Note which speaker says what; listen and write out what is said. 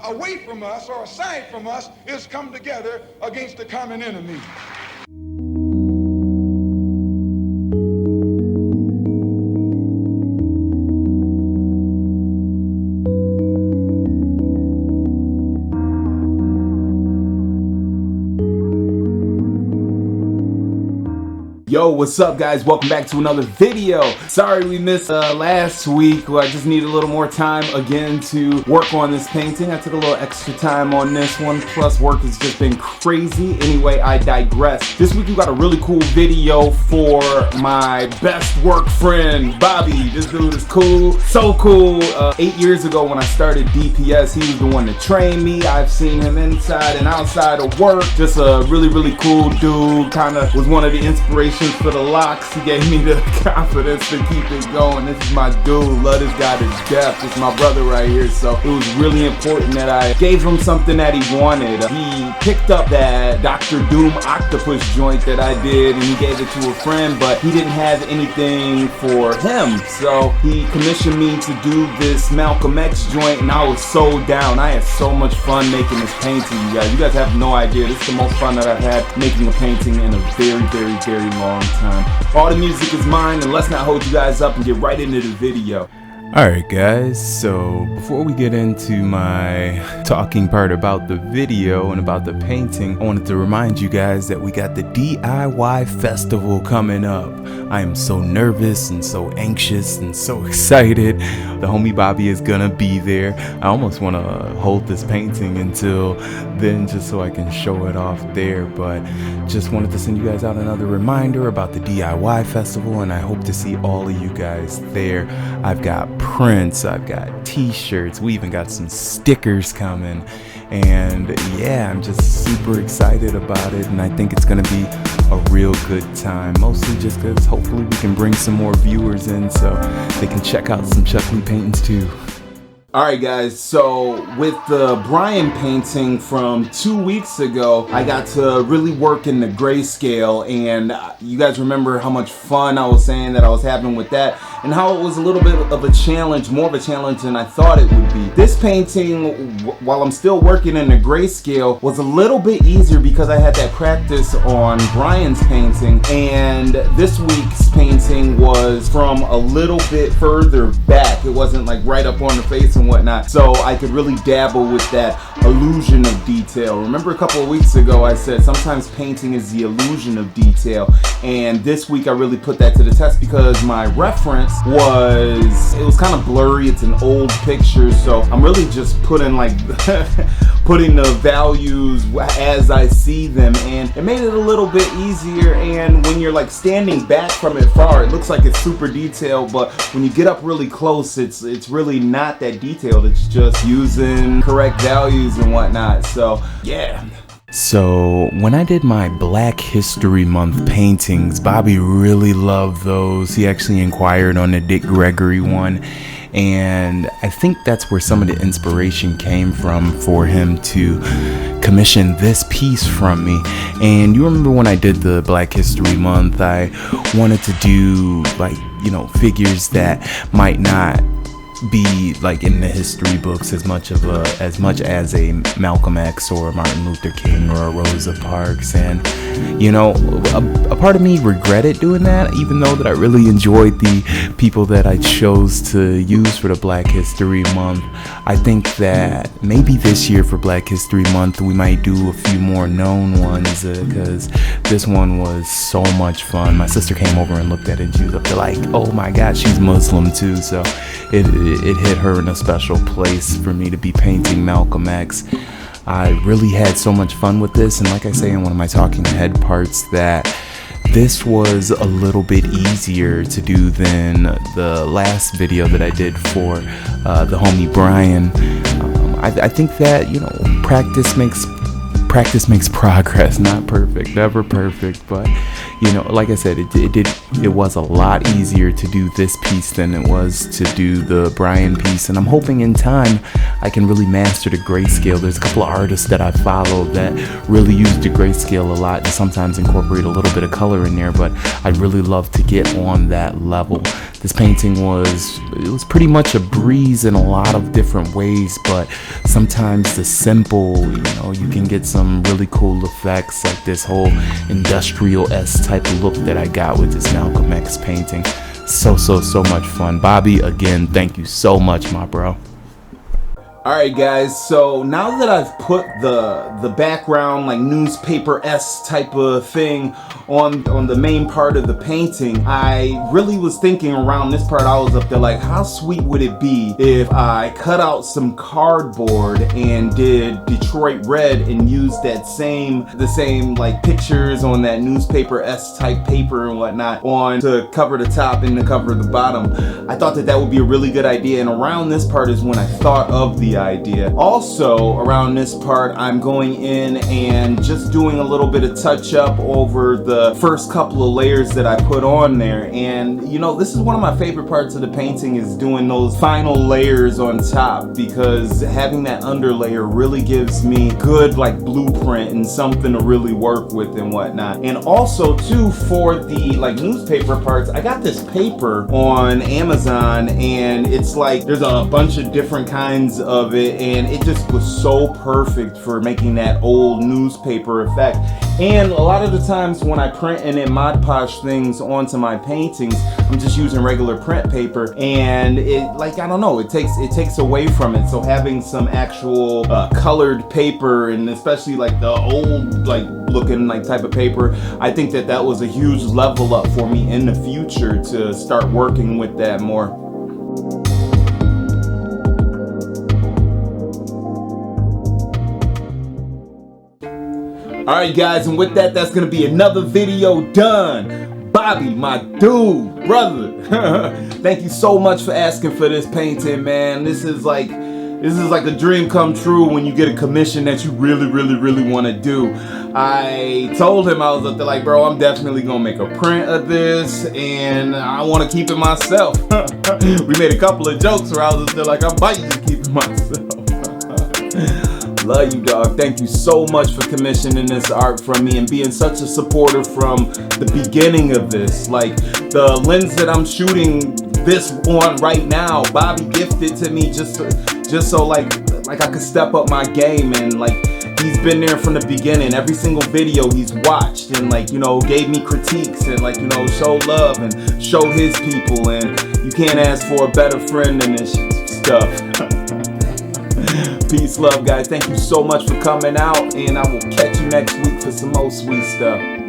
Speaker 1: away from us or aside from us is come together against the common enemy.
Speaker 2: Yo, what's up guys? Welcome back to another video. Sorry we missed last week. I just need a little more time again to work on this painting. I took a little extra time on this one, plus work has just been crazy. Anyway, I digress. This week we got a really cool video for my best work friend, Bobby. This dude is cool, so cool. 8 years ago when I started DPS, he was the one to train me. I've seen him inside and outside of work. Just a really cool dude. Kinda was one of the inspirations for the locks. He gave me the confidence to keep it going. This is my dude. Love this guy to death. This is my brother right here. So it was really important that I gave him something that he wanted. He picked up that Dr. Doom octopus joint that I did and he gave it to a friend, but he didn't have anything for him. So he commissioned me to do this Malcolm X joint and I was so down. I had so much fun making this painting, you guys. You guys have no idea. This is the most fun that I've had making a painting in a very long time. All the music is mine, and let's not hold you guys up and get right into the video.
Speaker 3: Alright guys, so before we get into my talking part about the video and about the painting, I wanted to remind you guys that we got the DIY festival coming up. I am so nervous and so anxious and so excited. The homie Bobby is gonna be there. I almost want to hold this painting until then just so I can show it off there, but just wanted to send you guys out another reminder about the DIY festival, and I hope to see all of you guys there. I've got prints, I've got t-shirts, we even got some stickers coming, and yeah, I'm just super excited about it, and I think it's gonna be a real good time, mostly just because hopefully we can bring some more viewers in so they can check out some Chuck Lee paintings too.
Speaker 2: Alright guys, so with the Brian painting from 2 weeks ago, I got to really work in the grayscale, and you guys remember how much fun I was saying that I was having with that, and how it was a little bit of a challenge, more of a challenge than I thought it would be. This painting, while I'm still working in the grayscale, was a little bit easier because I had that practice on Brian's painting, and this week's painting was from a little bit further back. It wasn't like right up on the face and whatnot, so I could really dabble with that illusion of detail. Remember a couple of weeks ago I said sometimes painting is the illusion of detail, and this week I really put that to the test because my reference was kind of blurry. It's an old picture, so I'm really just putting like putting the values as I see them, and it made it a little bit easier. And when you're like standing back from it far, it looks like it's super detailed, but when you get up really close, it's really not that detailed. It's just using correct values and whatnot. So yeah.
Speaker 3: So when I did my Black History Month paintings, Bobby really loved those. He actually inquired on the Dick Gregory one, and I think that's where some of the inspiration came from for him to commission this piece from me. And you remember when I did the Black History Month, I wanted to do like, you know, figures that might not be like in the history books as much as a Malcolm X or a Martin Luther King or a Rosa Parks. And you know, a part of me regretted doing that, even though that I really enjoyed the people that I chose to use for the Black History Month. I think that maybe this year for Black History Month we might do a few more known ones, because this one was so much fun. My sister came over and looked at it and she was up there like, oh my god, she's Muslim too, so it hit her in a special place for me to be painting Malcolm X. I really had so much fun with this, and like I say in one of my talking head parts, that this was a little bit easier to do than the last video that I did for the homie Brian. I think that, you know, practice makes progress. Not perfect, never perfect, but you know, like I said, it was a lot easier to do this piece than it was to do the Brian piece, and I'm hoping in time I can really master the grayscale. There's a couple of artists that I follow that really use the grayscale a lot and sometimes incorporate a little bit of color in there, but I'd really love to get on that level. This painting was pretty much a breeze in a lot of different ways, but sometimes the simple, you can get some really cool effects, like this whole industrial-esque type of look that I got with this Malcolm X painting. So much fun. Bobby, again, thank you so much, my bro.
Speaker 2: Alright guys, so now that I've put the background, like newspaper-esque type of thing on the main part of the painting, I really was thinking around this part. I was up there like, how sweet would it be if I cut out some cardboard and did Detroit Red and used the same like pictures on that newspaper-esque type paper and whatnot on to cover the top and to cover the bottom. I thought that would be a really good idea, and around this part is when I thought of the idea. Also, around this part, I'm going in and just doing a little bit of touch up over the first couple of layers that I put on there. And this is one of my favorite parts of the painting, is doing those final layers on top, because having that underlayer really gives me good like blueprint and something to really work with and whatnot. And also too, for the like newspaper parts, I got this paper on Amazon, and it's like there's a bunch of different kinds of it, and it just was so perfect for making that old newspaper effect. And a lot of the times when I print and then Mod Podge things onto my paintings, I'm just using regular print paper, and it, like, I don't know, it takes away from it. So having some actual colored paper, and especially like the old like looking like type of paper, I think that was a huge level up for me in the future to start working with that more. Alright guys, and with that, that's gonna be another video done. Bobby, my dude, brother, thank you so much for asking for this painting, man. This is like a dream come true when you get a commission that you really want to do. I told him, I was up there like, bro, I'm definitely gonna make a print of this, and I want to keep it myself. We made a couple of jokes where I was up there like, I might just keep it myself. Love you, dog. Thank you so much for commissioning this art from me and being such a supporter from the beginning of this. Like, the lens that I'm shooting this on right now, Bobby gifted to me just so like I could step up my game, and like he's been there from the beginning. Every single video he's watched, and like, gave me critiques, and like, showed love and showed his people, and you can't ask for a better friend than this stuff. Peace, love, guys. Thank you so much for coming out, and I will catch you next week for some more sweet stuff.